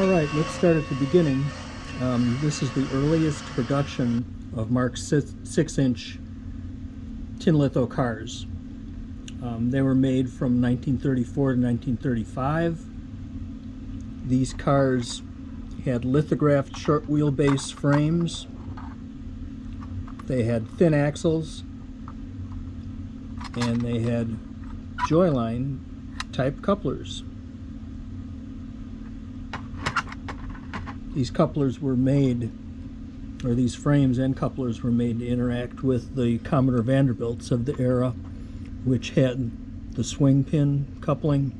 Alright, let's start at the beginning. This is the earliest production of Marx 6-inch tin litho cars. They were made from 1934 to 1935. These cars had lithographed short wheelbase frames. They had thin axles, and they had joyline type couplers. These couplers were made, or these frames and couplers were made to interact with the Commodore Vanderbilts of the era, which had the swing pin coupling.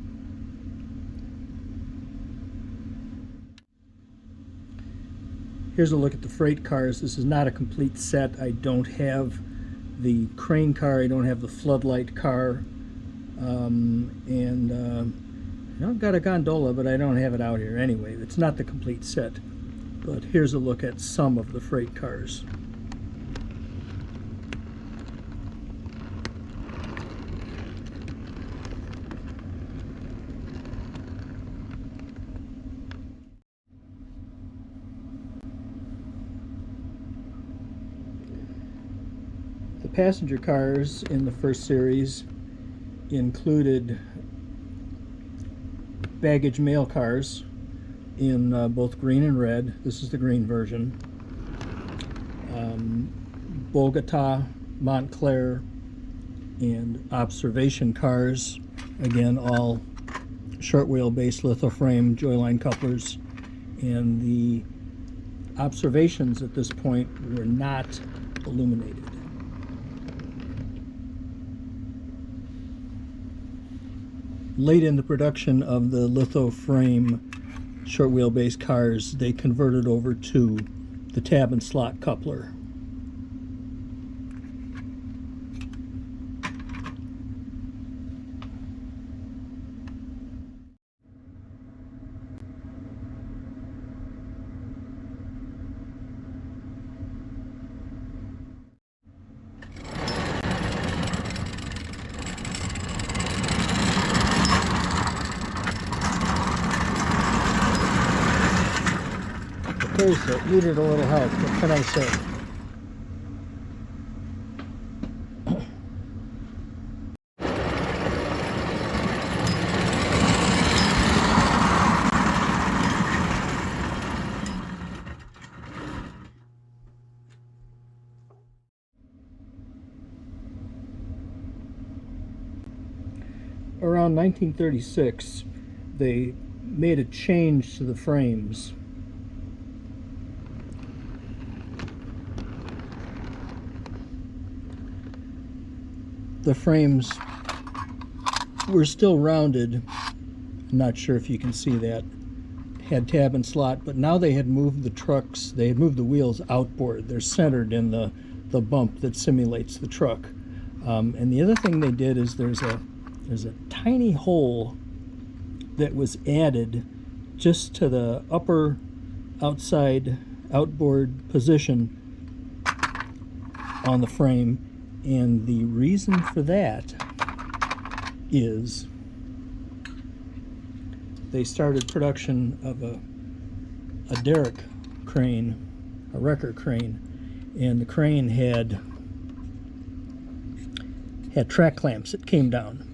Here's a look at the freight cars. This is not a complete set. I don't have the crane car, I don't have the floodlight car, I've got a gondola, but I don't have it out here anyway. It's not the complete set. But here's a look at some of the freight cars. The passenger cars in the first series included baggage mail cars in both green and red. This is the green version. Bogota, Montclair, and observation cars, again all short wheelbase litho frame joyline couplers, and the observations at this point were not illuminated. Late in the production of the litho frame short wheelbase cars, they converted over to the tab and slot coupler. So it needed a little help. What can I say? Around 1936, they made a change to the frames. The frames were still rounded. I'm not sure if you can see that. Had tab and slot, but now they had moved the trucks, they had moved the wheels outboard. They're centered in the bump that simulates the truck. And the other thing they did is there's a tiny hole that was added just to the upper outside outboard position on the frame. And the reason for that is they started production of a derrick crane, a wrecker crane, and the crane had track clamps that came down.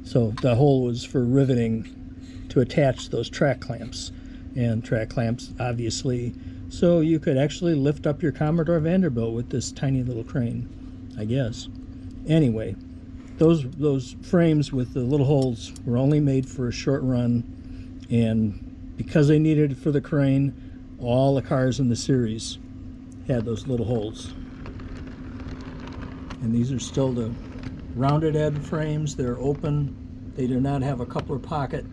So the hole was for riveting to attach those track clamps, and track clamps obviously, so you could actually lift up your Commodore Vanderbilt with this tiny little crane, I guess. Anyway, those frames with the little holes were only made for a short run, and because they needed it for the crane, all the cars in the series had those little holes. And these are still the rounded edge frames. They're open. They do not have a coupler pocket.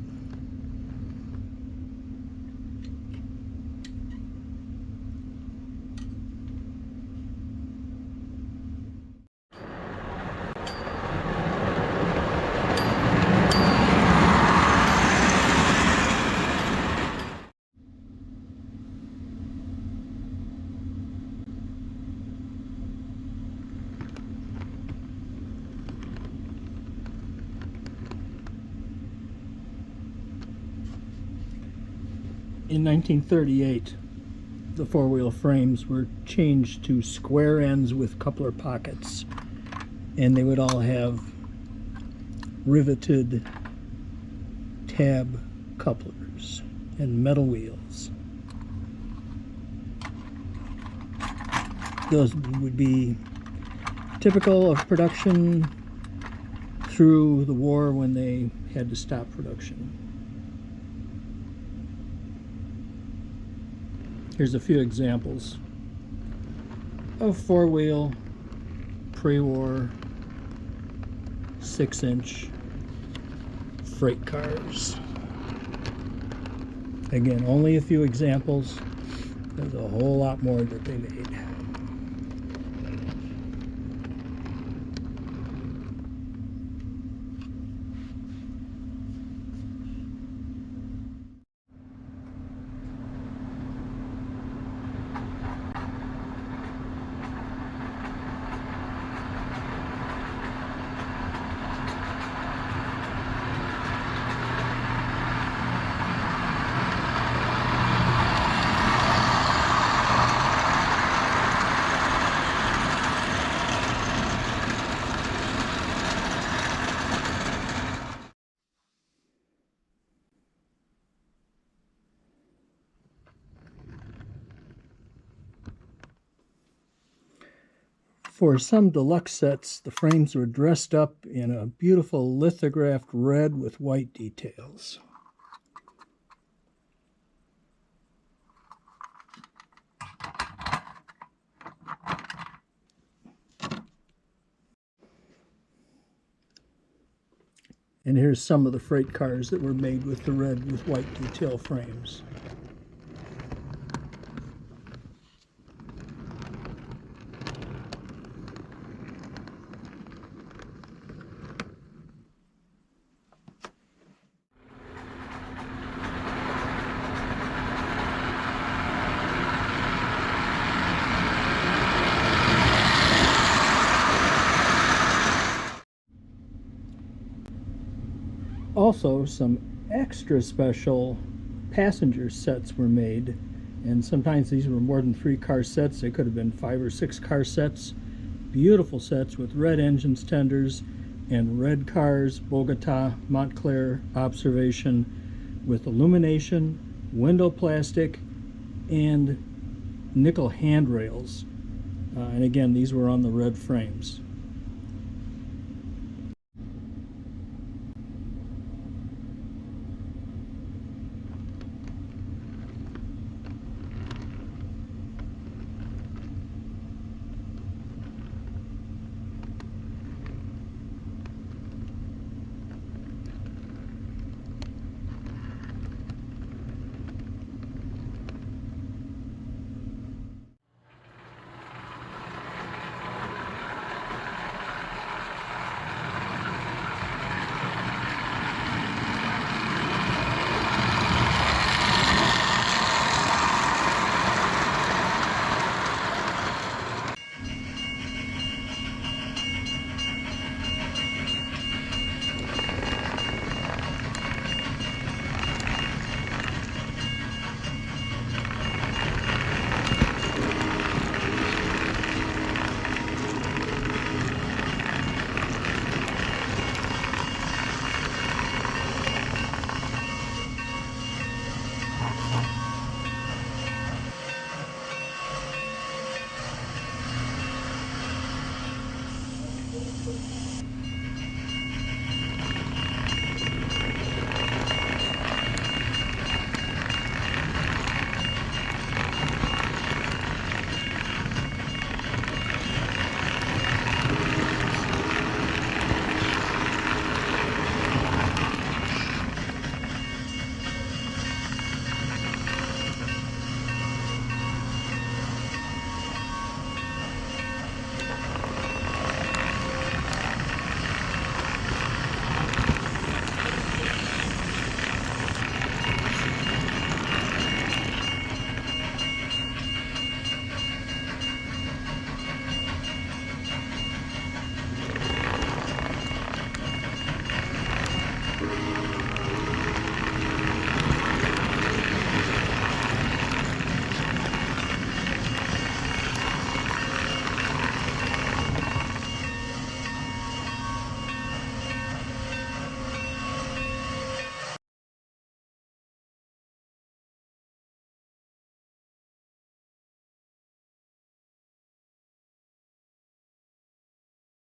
In 1938, the four-wheel frames were changed to square ends with coupler pockets, and they would all have riveted tab couplers and metal wheels. Those would be typical of production through the war when they had to stop production. Here's a few examples of four-wheel pre-war 6-inch freight cars. Again, only a few examples. There's a whole lot more that they made. For some deluxe sets, the frames were dressed up in a beautiful lithographed red with white details. And here's some of the freight cars that were made with the red with white detail frames. Also, some extra special passenger sets were made, and sometimes these were more than 3 car sets. They could have been 5 or 6 car sets. Beautiful sets with red engines tenders and red cars, Bogota, Montclair, observation, with illumination, window plastic, and nickel handrails. And again, these were on the red frames.